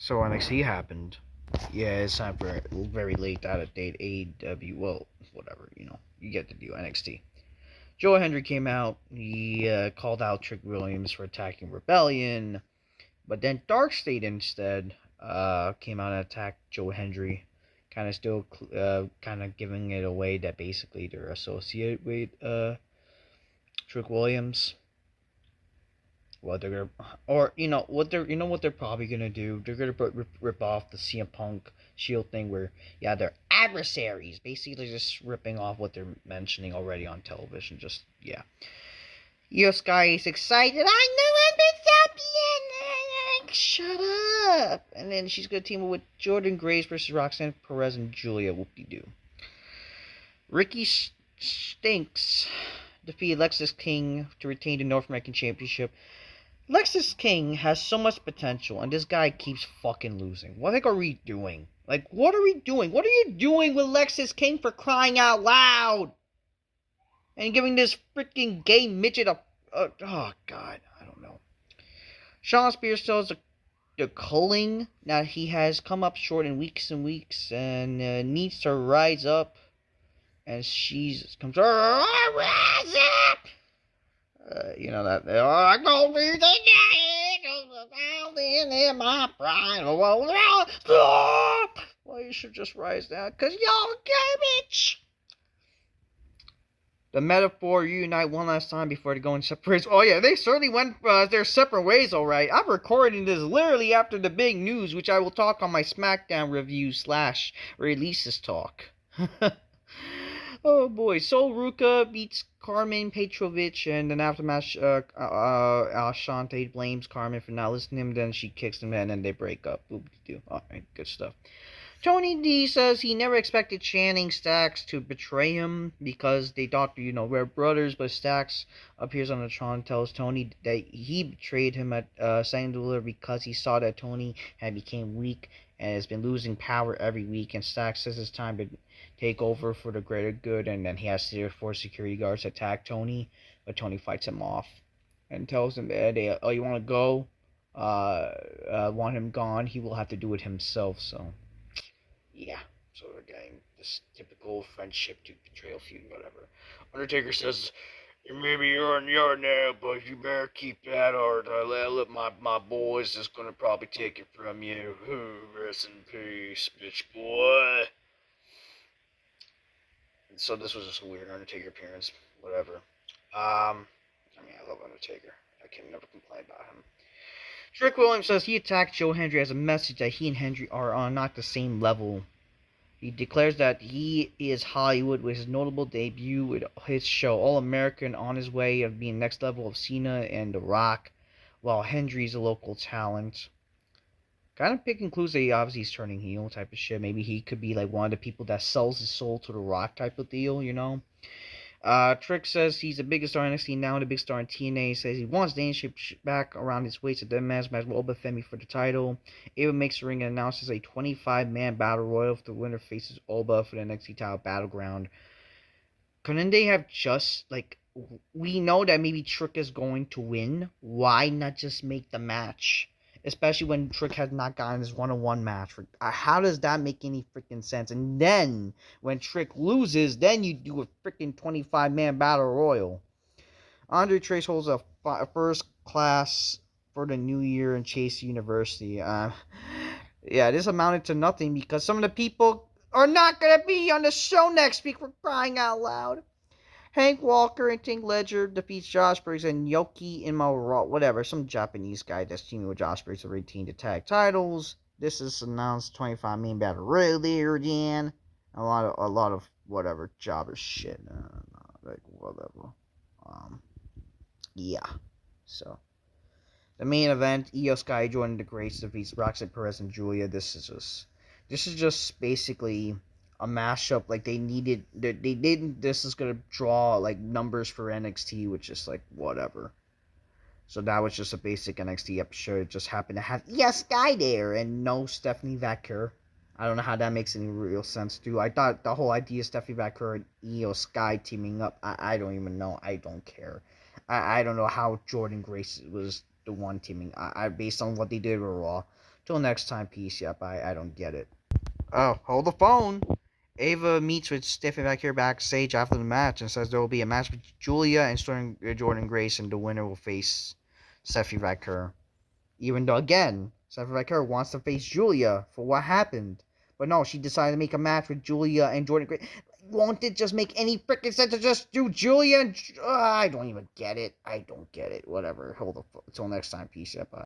So NXT happened. Yeah, it's time for a very late out of date AEW. Well, whatever, you get to do NXT. Joe Hendry came out. He called out Trick Williams for attacking Rebellion, but then DarkState instead came out and attacked Joe Hendry, kind of still kind of giving it away that basically they're associated with Trick Williams. What they're gonna, or what they're probably gonna do. They're gonna rip off the CM Punk Shield thing, where they're adversaries, basically just ripping off what they're mentioning already on television. Just Io Sky is excited. I know I'm the champion. Shut up. And then she's gonna team up with Jordan Grace versus Roxanne Perez and Julia. Whoop-de-doo. Ricky Stinks defeated Lexis King to retain the North American Championship. Lexis King has so much potential, and this guy keeps fucking losing. What are we doing? What are we doing? What are you doing with Lexis King, for crying out loud? And giving this freaking gay midget oh, God, I don't know. Sean Spears tells the culling that he has come up short in weeks and weeks, and needs to rise up. And she comes, rise up! That I go be the in my pride. Well, you should just rise down, cause y'all garbage. The Metaphor reunite one last time before they go in separate ways. Oh yeah, they certainly went their separate ways. All right, I'm recording this literally after the big news, which I will talk on my SmackDown review / releases talk. Oh boy, Sol Ruka beats Carmen Petrovic, and then after match, Shante blames Carmen for not listening to him. Then she kicks him, and then they break up. Alright, good stuff. Tony D says he never expected Channing Stacks to betray him because they thought, we're brothers, but Stacks appears on the Tron, tells Tony that he betrayed him at Second Delivery because he saw that Tony had become weak and has been losing power every week, and Stacks says it's time to take over for the greater good, and then he has to force security guards to attack Tony, but Tony fights him off and tells him that, you want to go? Want him gone, he will have to do it himself, so so we're getting this typical friendship to betrayal feud, whatever. Undertaker says, maybe you're on your now, but you better keep that, or my boys is gonna probably take it from you. Rest in peace, bitch boy. And so this was just a weird Undertaker appearance, whatever. I love Undertaker. I can never complain about him. Trick Williams says he attacked Joe Hendry as a message that he and Hendry are on not the same level. He declares that he is Hollywood with his notable debut with his show All American, on his way of being next level of Cena and The Rock, while Hendry's a local talent. Kind of picking clues that he obviously he's turning heel type of shit. Maybe he could be one of the people that sells his soul to The Rock type of deal, Trick says he's the biggest star in NXT now, the big star in TNA. He says he wants Daniel back around his waist at the match with Oba Femi for the title. Ava makes the ring and announces a 25-man battle royal if the winner faces Oba for the NXT title battleground. Couldn't they have just, we know that maybe Trick is going to win. Why not just make the match? Especially when Trick has not gotten his one-on-one match. How does that make any freaking sense? And then, when Trick loses, then you do a freaking 25-man battle royal. Andre Trace holds a first class for the new year in Chase University. This amounted to nothing because some of the people are not going to be on the show next week. We're crying out loud. Hank Walker and Tink Ledger defeats Josh Briggs and Yoki Imura, whatever, some Japanese guy that's teaming with Josh Briggs to retain the tag titles. This is announced 25-man battle royal there again. A lot of whatever jobber shit, whatever. So the main event, Io Sky joining the Greats defeats Roxanne Perez and Julia. This is just basically a mashup. They needed, they didn't, this is gonna draw numbers for NXT, which is whatever. So that was just a basic NXT episode. It just happened to have Io Sky there and no Stephanie Vaquer. I don't know how that makes any real sense too. I thought the whole idea of Stephanie Vaquer and Io Sky teaming up, I don't even know. I don't care. I don't know how Jordan Grace was the one teaming. Based on what they did with Raw. Till next time, peace. Yep, I don't get it. Oh, hold the phone. Ava meets with Stephanie back here backstage after the match and says there will be a match with Julia and Jordan Grace, and the winner will face Stephanie Vaquer. Even though, again, Stephanie Vaquer wants to face Julia for what happened. But no, she decided to make a match with Julia and Jordan Grace. Won't it just make any freaking sense to just do Julia and... I don't even get it. I don't get it. Whatever. Hold the... Until next time. Peace out. Bye.